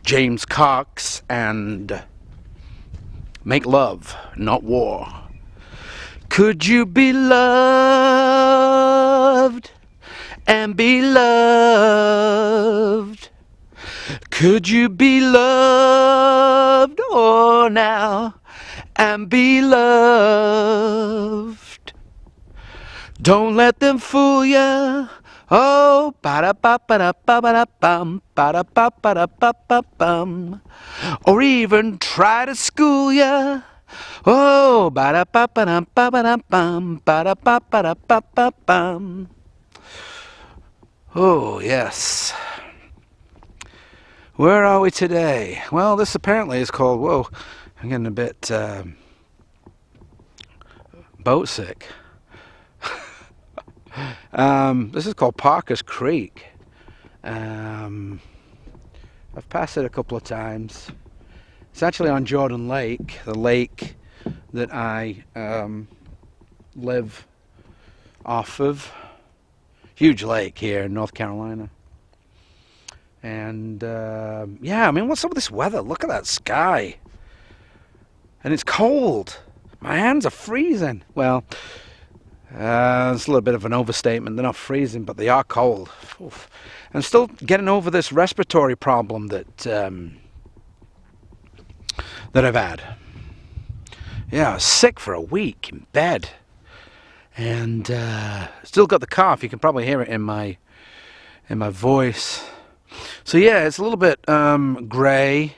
James Cox and Make Love, Not War. Could you be loved and be loved? Could you be loved, oh now, and be loved? Don't let them fool ya. Oh, ba-da-ba-ba-da-ba-ba-da-bum, ba-da-ba-ba-da-ba-ba-bum. Or even try to school ya. Oh, ba-da-ba-ba-da-ba-ba-da-bum, ba-da-ba-ba-da-ba-ba-bum. Oh, yes. Where are we today? Well, this apparently is called, whoa, I'm getting a bit boat sick. This is called Parker's Creek. I've passed it a couple of times. It's actually on Jordan Lake, the lake that I live off of. Huge lake here in North Carolina. And yeah, I mean, what's up with this weather? Look at that sky. And it's cold. My hands are freezing. Well, it's a little bit of an overstatement. They're not freezing, but they are cold. Oof. I'm still getting over this respiratory problem that that I've had. Yeah, I was sick for a week in bed, and still got the cough. You can probably hear it in my voice. So yeah, it's a little bit grey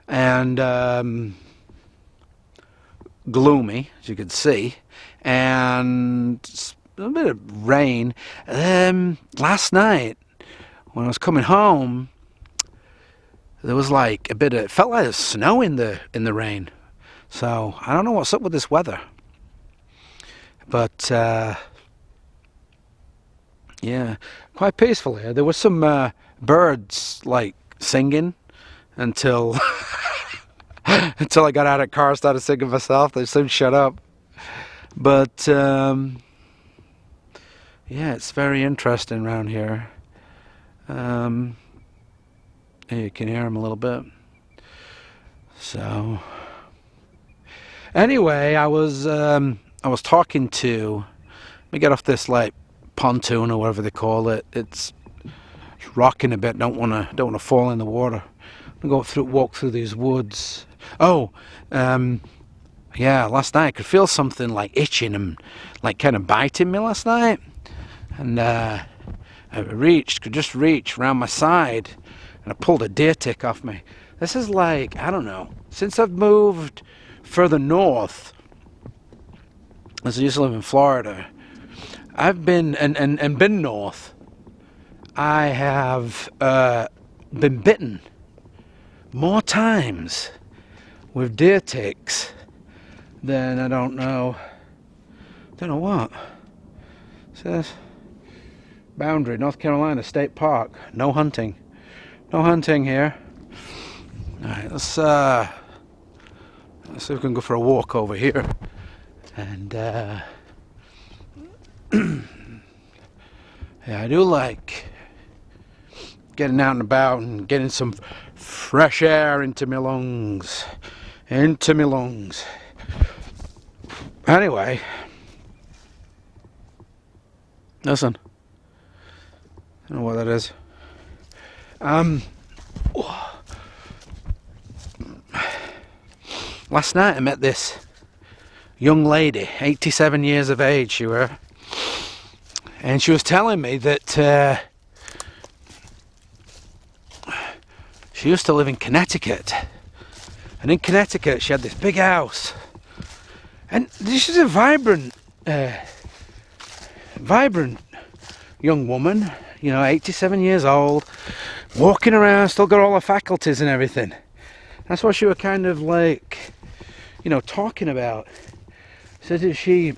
and gloomy, as you can see, and a bit of rain. Last night, when I was coming home, there was like a bit of, it felt like there was snow in the rain. So I don't know what's up with this weather, but yeah, quite peaceful here. There were some birds like singing until until I got out of the car and started singing myself. They soon shut up. But yeah, it's very interesting around here. You can hear them a little bit. So anyway, I was talking to. Let me get off this like pontoon or whatever they call it. It's rocking a bit. Don't wanna fall in the water. I'm gonna walk through these woods. Oh, yeah. Last night I could feel something like itching and like kind of biting me last night, and I could just reach around my side, and I pulled a deer tick off me. This is like, I don't know, since I've moved further north, as I used to live in Florida, I've been and been north. I have been bitten more times with deer ticks than I don't know what. It says boundary, North Carolina State Park. No hunting. No hunting here. Alright, let's see if we can go for a walk over here. And yeah, I do like getting out and about and getting some fresh air into my lungs. Into my lungs. Anyway, listen. I don't know what that is. Last night I met this young lady, 87 years of age she were, and she was telling me that she used to live in Connecticut, and in Connecticut she had this big house, and she's a vibrant young woman, 87 years old, walking around, still got all her faculties and everything. That's what she was kind of like, talking about. Said that she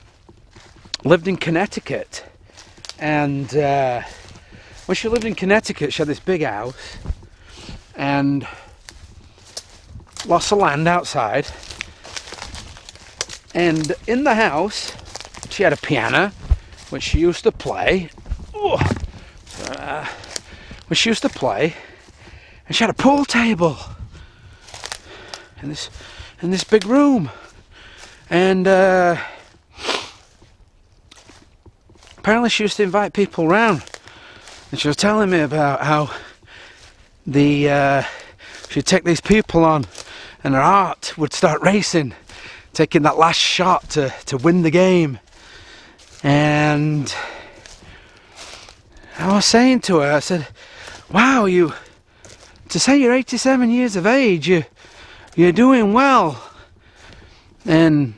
lived in Connecticut, and when she lived in Connecticut, she had this big house and lots of land outside, and in the house she had a piano which she used to play, and she had a pool table in this big room, and apparently she used to invite people around, and she was telling me about how she'd take these people on, and her heart would start racing, taking that last shot to win the game. And I was saying to her, I said, wow, to say you're 87 years of age, you're doing well. And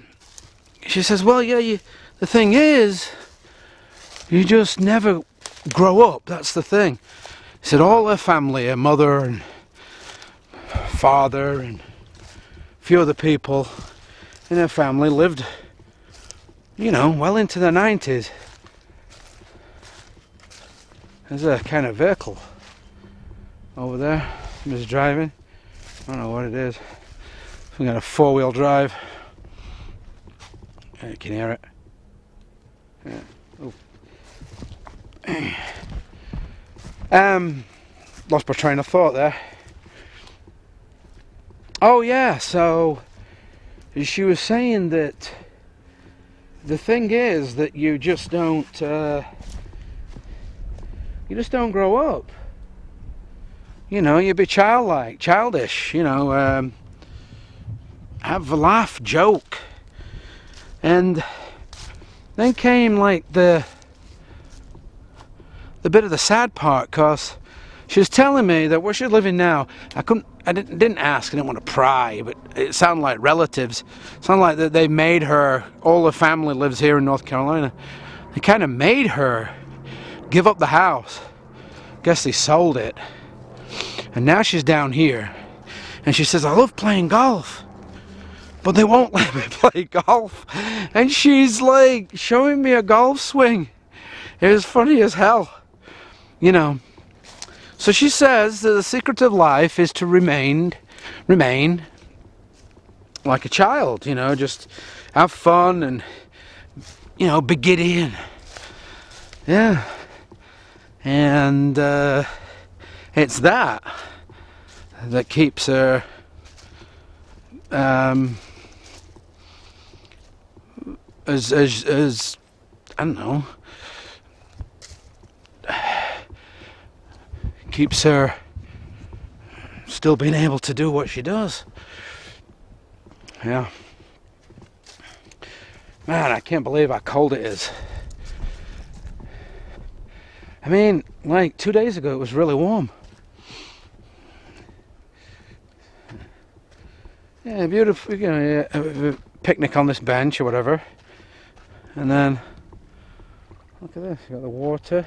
she says, well, yeah, the thing is, you just never grow up, that's the thing. She said all her family, her mother and father and a few other people in her family lived, you know, well into their 90s. There's a kind of vehicle over there. Somebody's driving. I don't know what it is. We got a 4-wheel drive. You can hear it. Yeah. Lost my train of thought there. Oh yeah, so she was saying that the thing is that you just don't grow up. You know, you be childish, you know, have a laugh, joke. And then came like the bit of the sad part, because she was telling me that where she's living now, I didn't ask, I didn't want to pry, but it sounded like relatives. It sounded like that they made her, all her family lives here in North Carolina. They kind of made her give up the house. Guess they sold it. And now she's down here. And she says, I love playing golf, but they won't let me play golf. And she's like showing me a golf swing. It was funny as hell. You know. So she says that the secret of life is to remain like a child, you know, just have fun and, you know, be giddy and, yeah. And it's that keeps her as I don't know, keeps her still being able to do what she does. Yeah. Man, I can't believe how cold it is. I mean, like 2 days ago it was really warm. Yeah, beautiful, you know, a picnic on this bench or whatever. And then, look at this, you got the water.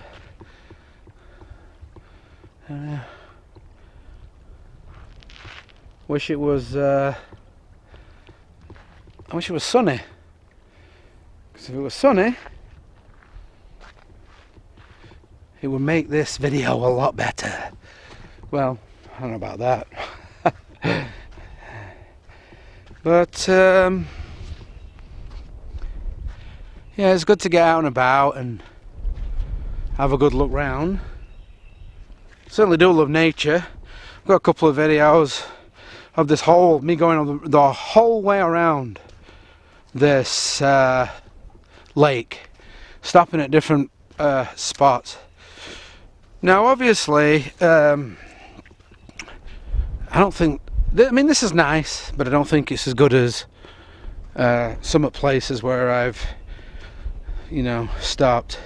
Wish it was sunny. Because if it was sunny, it would make this video a lot better. Well, I don't know about that. But yeah, it's good to get out and about and have a good look round. Certainly do love nature. I've got a couple of videos of this me going on the whole way around this lake, stopping at different spots. Now obviously I don't think, I mean, this is nice, but I don't think it's as good as some places where I've, you know, stopped.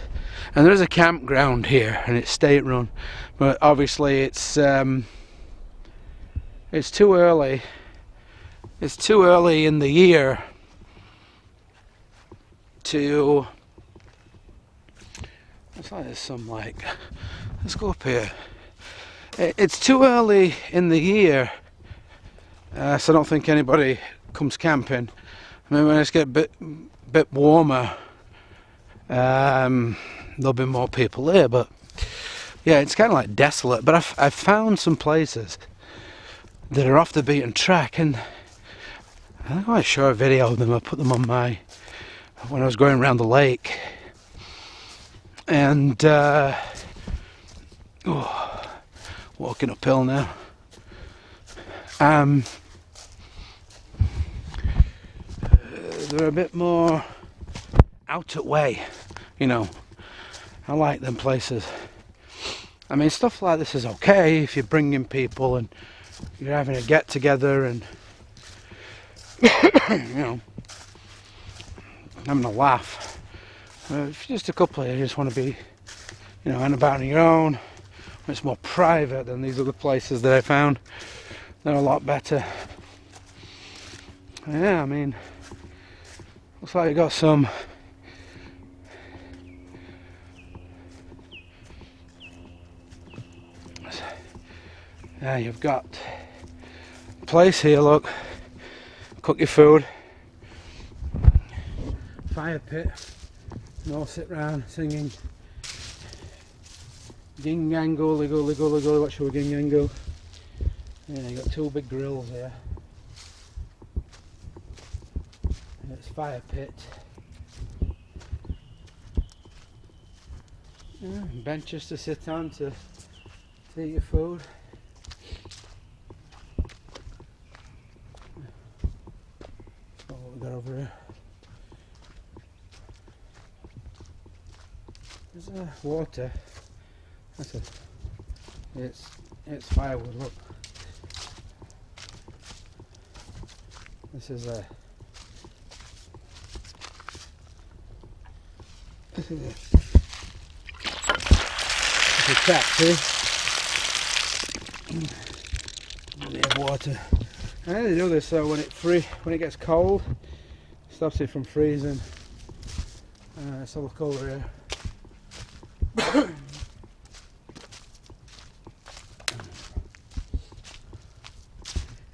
And there's a campground here, and it's state run, but obviously it's too early. It's too early in the year to. Looks like there's some like. Let's go up here. It's too early in the year, so I don't think anybody comes camping. I mean, when it's get a bit warmer, there'll be more people there. But yeah, it's kind of like desolate. But I've found some places that are off the beaten track, and I think I might show a video of them. I put them on when I was going around the lake, and walking uphill now. They're a bit more out of way, you know. I like them places. I mean, stuff like this is okay if you're bringing people and you're having a get together and you know, having a laugh. If you're just a couple of you just want to be, you know, and about on your own, it's more private than these other places that I found. They're a lot better. Yeah, I mean, looks like you got some yeah, you've got a place here, look, cook your food, fire pit, and all sit round singing ging gang gooly gooly gooly gooly, what shall we ging gang go? Yeah, you got two big grills here. And it's fire pit. Yeah, benches to sit on to eat your food. Oh, what we got over here? There's water. That's it's firewood. Look, this is a tap, see? They have water. And they do this so when it gets cold, it stops it from freezing. Let's have a look over here.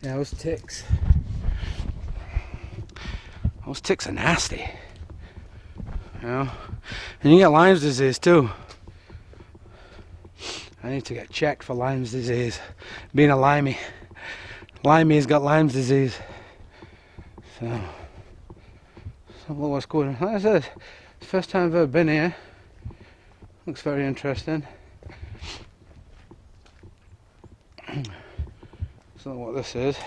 Yeah, those ticks are nasty, you know, and you get Lyme's disease too. I need to get checked for Lyme's disease. Being a Limey's got Lyme's disease. So look what's going on. Like I said, it's the first time I've ever been here. Looks very interesting. So what this is,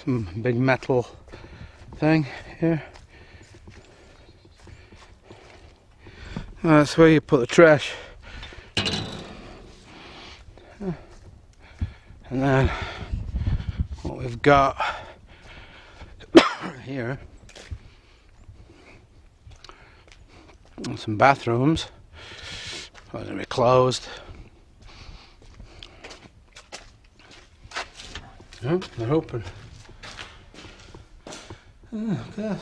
some big metal thing here. That's where you put the trash. And then what we've got here, some bathrooms. They're going to be closed. Oh, they're open. Oh, okay.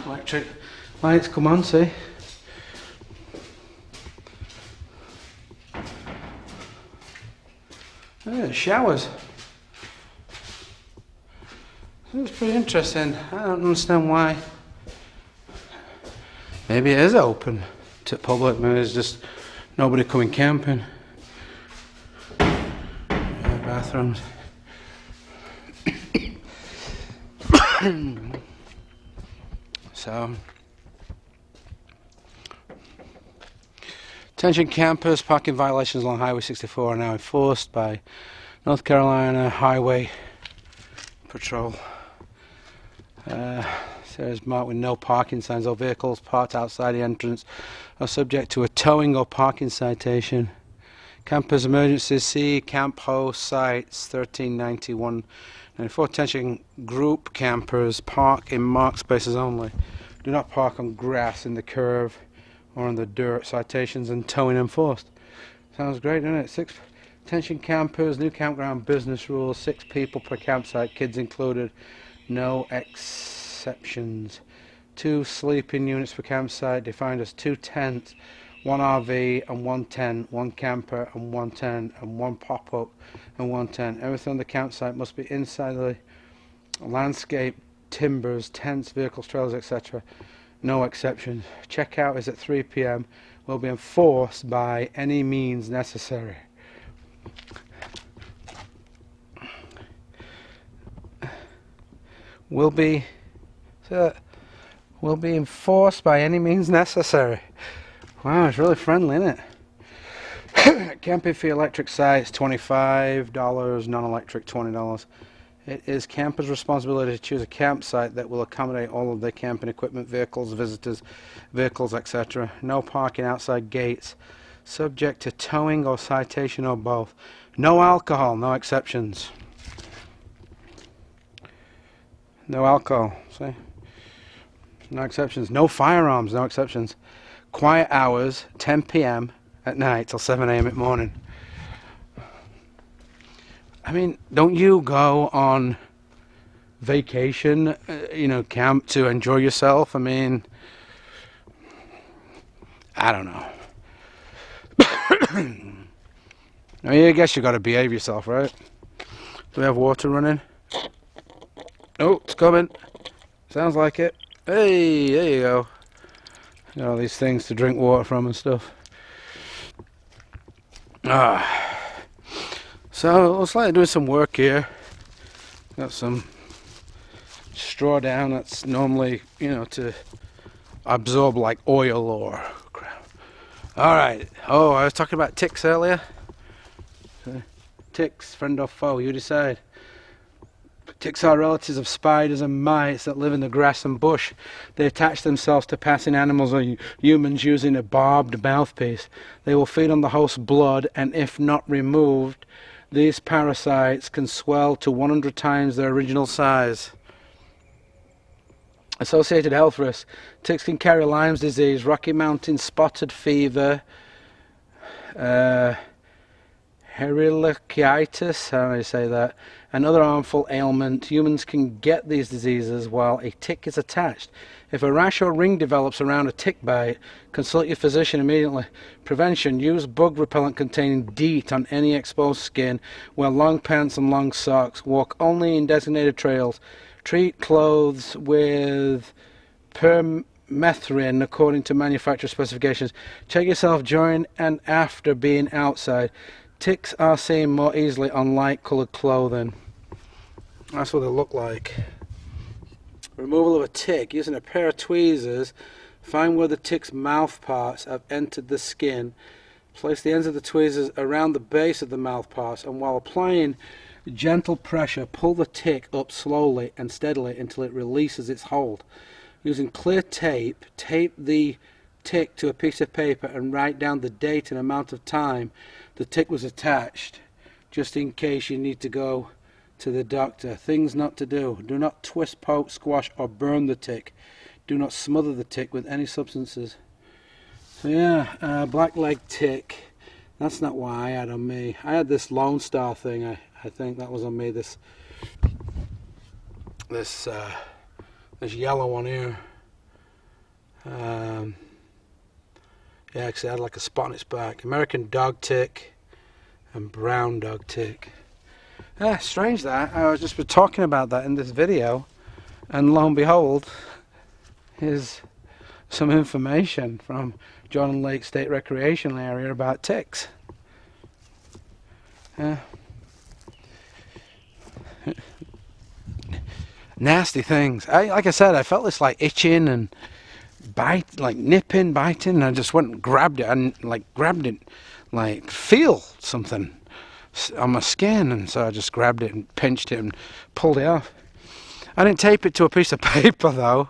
Electric lights come on, see? Oh, showers. It's pretty interesting. I don't understand why. Maybe it is open to public, maybe it's just nobody coming camping. Bathrooms. So, attention campers, parking violations along Highway 64 are now enforced by North Carolina Highway Patrol. Says marked with no parking signs. All vehicles parked outside the entrance are subject to a towing or parking citation. Campers emergencies, see camp host sites 1391. 94. Attention group campers, park in marked spaces only. Do not park on grass, in the curve or on the dirt. Citations and towing enforced. Sounds great, doesn't it? 6. Attention campers, new campground business rules. 6 people per campsite, kids included. No exceptions. 2 sleeping units per campsite, defined as 2 tents, 1 RV and 1 tent, 1 camper and 1 tent, and 1 pop-up and 1 tent. Everything on the campsite must be inside the landscape, timbers, tents, vehicles, trailers, etc. No exceptions. Checkout is at 3 p.m. Will be enforced by any means necessary. Will be enforced by any means necessary. Wow, it's really friendly, isn't Camping for electric sites, $25, non-electric, $20. It is campers' responsibility to choose a campsite that will accommodate all of their camping equipment, vehicles, visitors, vehicles, etc. No parking outside gates, subject to towing or citation or both. No alcohol, no exceptions. No alcohol, see? No exceptions. No firearms, no exceptions. Quiet hours, 10 p.m. at night till 7 a.m. at morning. I mean, don't you go on vacation, camp to enjoy yourself? I mean, I don't know. I mean, I guess you got to behave yourself, right? Do we have water running? Oh, it's coming. Sounds like it. Hey, there you go. Got all these things to drink water from and stuff. So looks like doing some work here. Got some straw down that's normally, to absorb like oil or crap. Alright. Oh, I was talking about ticks earlier. Ticks, friend or foe, you decide. Ticks are relatives of spiders and mice that live in the grass and bush. They attach themselves to passing animals or humans using a barbed mouthpiece. They will feed on the host's blood, and if not removed, these parasites can swell to 100 times their original size. Associated health risks. Ticks can carry Lyme's disease, Rocky Mountain spotted fever, Helicobacter, how do I say that, and other harmful ailments. Humans can get these diseases while a tick is attached. If a rash or ring develops around a tick bite, consult your physician immediately. Prevention. Use bug repellent containing DEET on any exposed skin. Wear long pants and long socks. Walk only in designated trails. Treat clothes with permethrin according to manufacturer specifications. Check yourself during and after being outside. Ticks are seen more easily on light coloured clothing. That's what they look like. Removal of a tick. Using a pair of tweezers, find where the tick's mouth parts have entered the skin. Place the ends of the tweezers around the base of the mouth parts, and while applying gentle pressure, pull the tick up slowly and steadily until it releases its hold. Using clear tape, tape the tick to a piece of paper and write down the date and amount of time the tick was attached, just in case you need to go to the doctor. Things not to do. Do not twist, poke, squash, or burn the tick. Do not smother the tick with any substances. So yeah, blackleg tick. That's not what I had on me. I had this Lone Star thing. I think that was on me. This yellow one here. Yeah, actually I had like a spot on its back. American dog tick and brown dog tick. Yeah, strange that. I was just talking about that in this video, and lo and behold, here's some information from John Lake State Recreational Area about ticks. Nasty things. Like I said, I felt this like itching and bite, like nipping, biting, and I just went and grabbed it and like feel something on my skin, and so I just grabbed it and pinched it and pulled it off. I didn't tape it to a piece of paper though,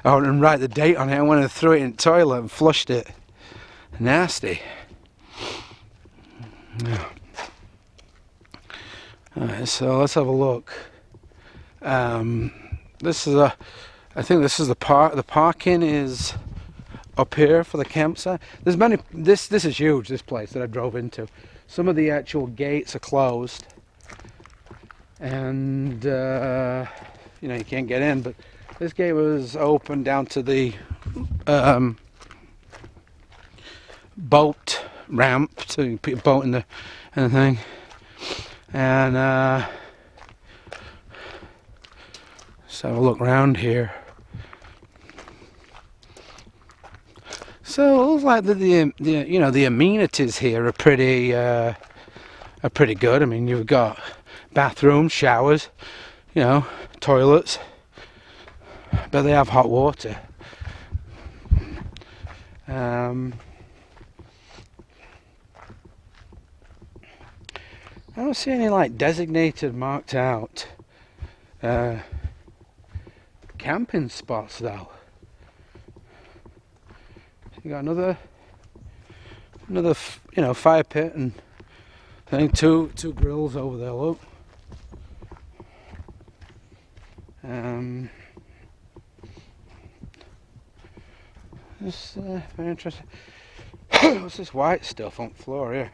and write the date on it. I went and threw it in the toilet and flushed it. Nasty. Yeah. Alright, so let's have a look. I think this is the parking is up here for the campsite. There's many. This is huge. This place that I drove into. Some of the actual gates are closed, and you can't get in. But this gate was open down to the boat ramp to put a boat in the thing, and let's have a look around here. So it looks like the amenities here are pretty good. I mean, you've got bathrooms, showers, toilets, but they have hot water. I don't see any like designated, marked out camping spots though. You got another fire pit, and I think two grills over there. Look. This very interesting. What's this white stuff on the floor here?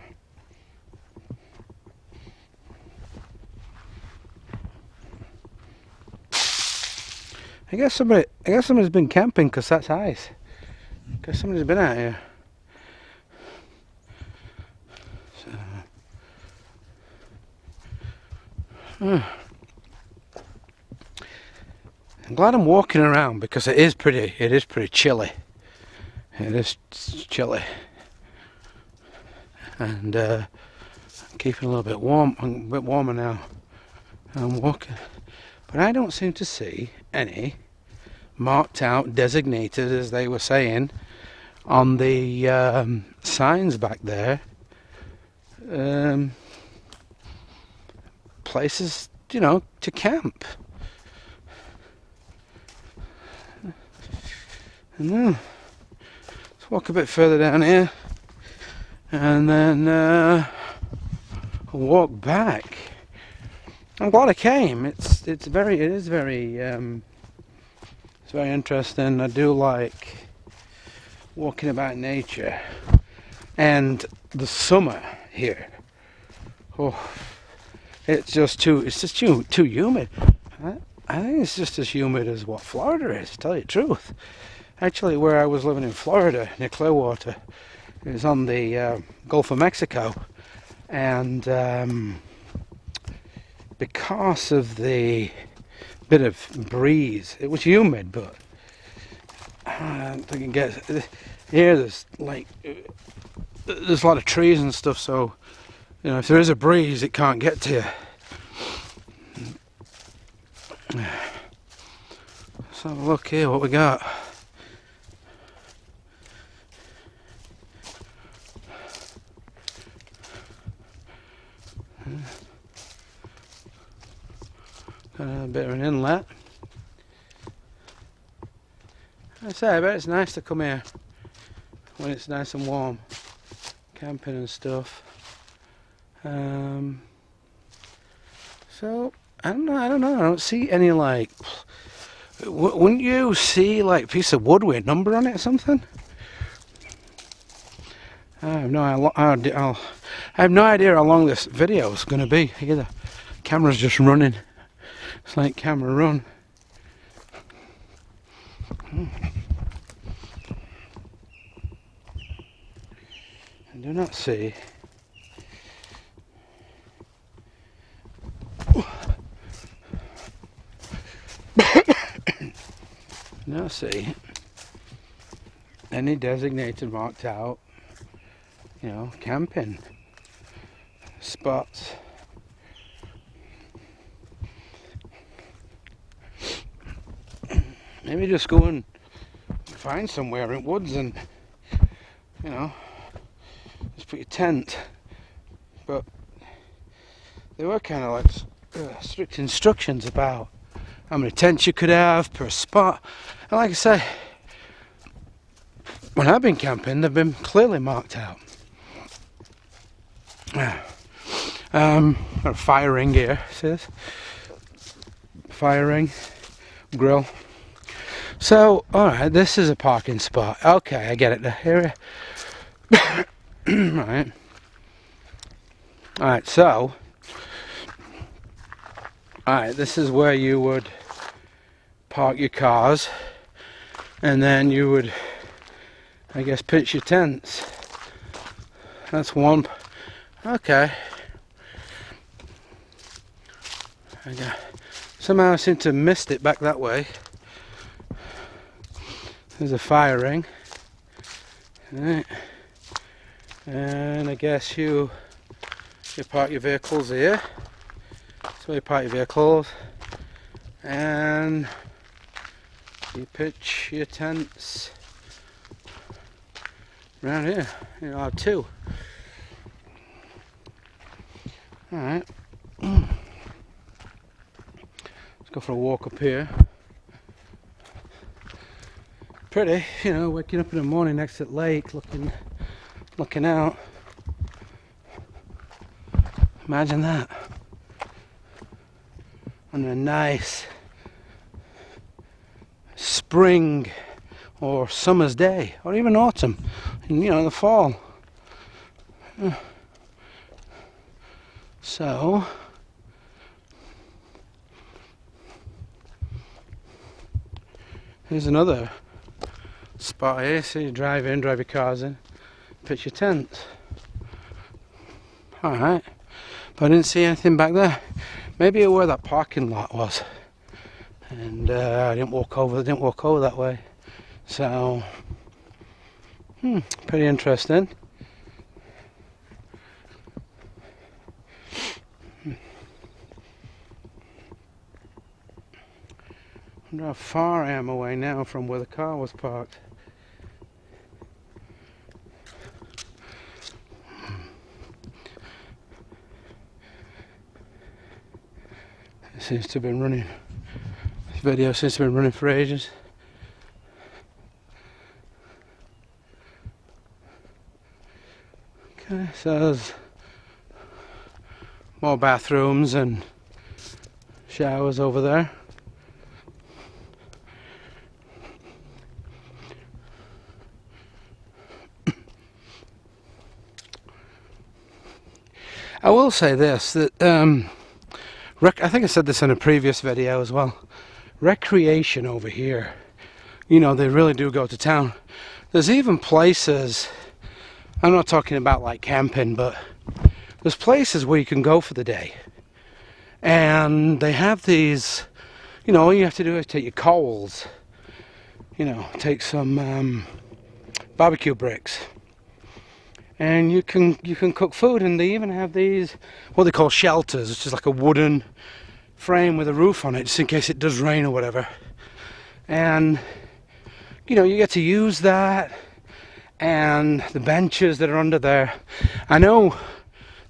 I guess somebody's been camping because that's ice. I guess somebody's been out here. So, I'm glad I'm walking around because it is pretty chilly. It is chilly, and I'm keeping a little bit warm. I'm a bit warmer now. I'm walking, but I don't seem to see any marked out, designated, as they were saying, on the signs back there. Places, to camp. I know. Let's walk a bit further down here, and then walk back. I'm glad I came. It's very interesting. I do like walking about nature, and the summer here. Oh, it's just too humid. I think it's just as humid as what Florida is, to tell you the truth. Actually, where I was living in Florida, near Clearwater, it was on the Gulf of Mexico, and because of the bit of breeze, it was humid, but I don't think it gets here. There's a lot of trees and stuff, so if there is a breeze, it can't get to you. Let's have a look here. What we got? Got a bit of an inlet. I bet it's nice to come here when it's nice and warm, camping and stuff. So I don't know. I don't see any wouldn't you see a piece of wood with a number on it or something? I have no idea how long this video is going to be. Here, the camera's just running. It's like camera run. I do not see. Now see any designated, marked out, camping spots. Maybe just go and find somewhere in woods and just put your tent. But there were kind of strict instructions about how many tents you could have per spot. And like I say, when I've been camping, they've been clearly marked out. Got a fire ring here, see this? Fire ring, grill. So, alright, this is a parking spot. Okay, I get it. Here. Right. Alright, so. Alright, this is where you would park your cars, and then you would, I guess, pitch your tents. That's one. Okay. Somehow I seem to have missed it back that way. There's a fire ring. Right. And I guess you park your vehicles here. So you park your vehicles, and you pitch your tents around here. You'll have two. Alright. Let's go for a walk up here. Pretty, you know, waking up in the morning next to the lake, looking out. Imagine that. On a nice spring or summer's day, or even autumn, and, you know, the fall. So here's another spot here. So you drive in, drive your cars in, pitch your tents. Alright, but I didn't see anything back there. Maybe where that parking lot was, and I didn't walk over that way. So pretty interesting. I wonder how far I am away now from where the car was parked. It seems to have been running. This video seems to have been running for ages. Okay, so there's more bathrooms and showers over there. I will say this, that I think I said this in a previous video as well. Recreation over here, you know, they really do go to town. There's even places, I'm not talking about like camping, but there's places where you can go for the day. And they have these, you know, all you have to do is take your coals, you know, take some barbecue bricks, and you can cook food. And they even have these, what they call shelters, which is like a wooden frame with a roof on it, just in case it does rain or whatever. And you know, you get to use that, and the benches that are under there. I know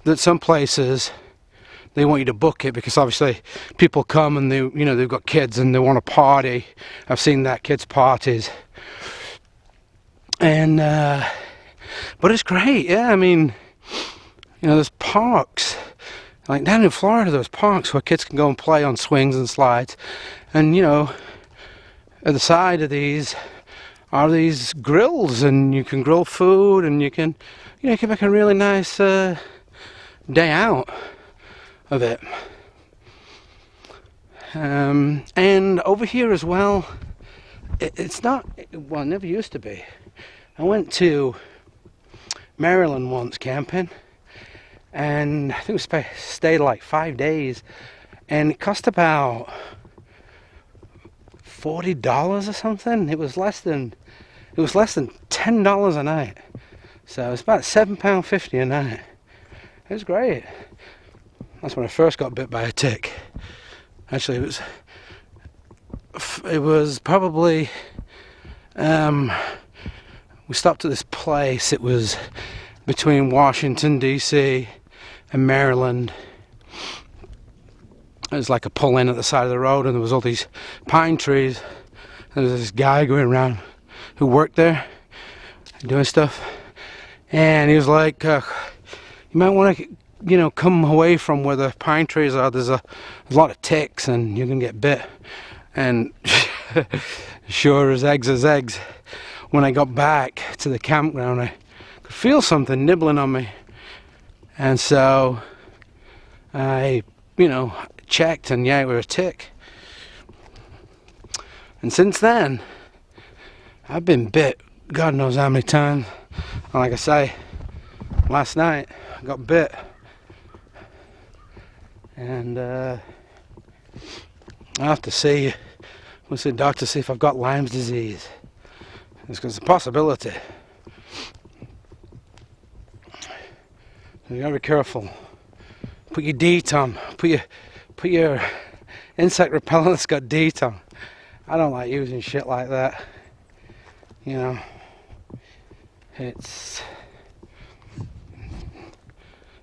that some places they want you to book it, because obviously people come and they, you know, they've got kids and they want to party. I've seen that, kids parties, and but it's great. Yeah, I mean, you know, there's parks like down in Florida. There's parks where kids can go and play on swings and slides, and you know, at the side of these are these grills, and you can grill food, and you can, you know, you can make a really nice day out of it. And over here as well, it's not, well, it never used to be. I went to Maryland once camping, and I think we stayed like 5 days, and it cost about $40 or something. It was less than $10 a night. So it's about £7.50 a night. It was great. That's when I first got bit by a tick. Actually, it was probably we stopped at this place. It was between Washington DC and Maryland. It was like a pull in at the side of the road, and there was all these pine trees. And there was this guy going around who worked there doing stuff, and he was like, you might want to, you know, come away from where the pine trees are. There's a lot of ticks and you can get bit. And sure as eggs, when I got back to the campground, I could feel something nibbling on me, and so I, you know, checked, and yeah, it was a tick. And since then I've been bit God knows how many times. And like I say, last night I got bit, and I have to see, we'll see the doctor to see if I've got Lyme's disease. It's a possibility. You gotta be careful. Put your DEET on. Put your insect repellent that's got DEET on. I don't like using shit like that. You know, it's,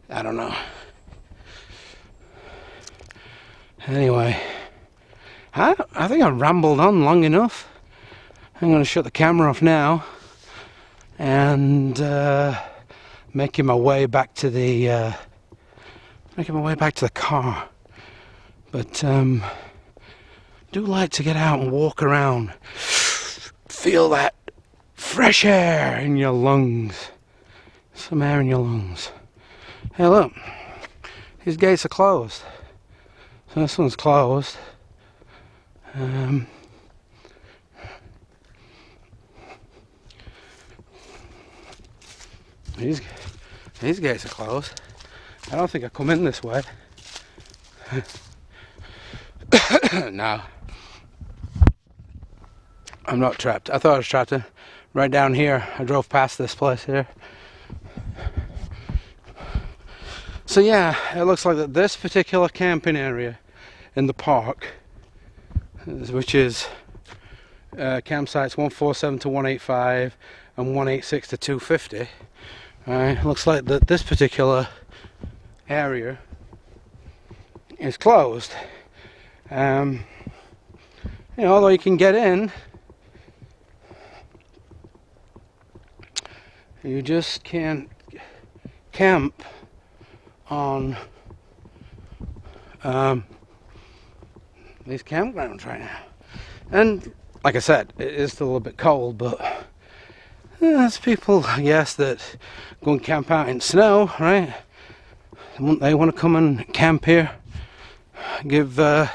I don't know. Anyway, I think I've rambled on long enough. I'm going to shut the camera off now and making my way back to the car. But do like to get out and walk around, feel that fresh air in your lungs, some air in your lungs. Hey, look, these gates are closed. So this one's closed. These gates are closed. I don't think I come in this way. No, I'm not trapped. I thought I was trapped in right down here. I drove past this place here. So yeah, it looks like that this particular camping area in the park, which is campsites 147 to 185 and 186 to 250. Alright, looks like that this particular area is closed. You know, although you can get in, you just can't camp on these campgrounds right now. And like I said, it is still a little bit cold, but there's people, I guess, that go and camp out in snow, right? They want to come and camp here, give the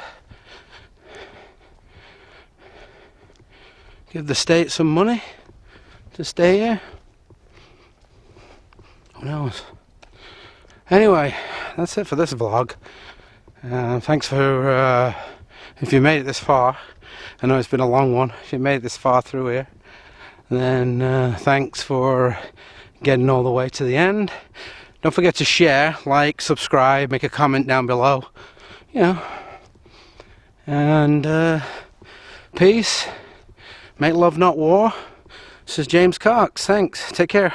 state some money to stay here. Who knows? Anyway, that's it for this vlog. Thanks for if you made it this far. I know it's been a long one. If you made it this far through here, then thanks for getting all the way to the end. Don't forget to share, like, subscribe, make a comment down below. You know. And peace. Make love, not war. This is James Cox. Thanks. Take care.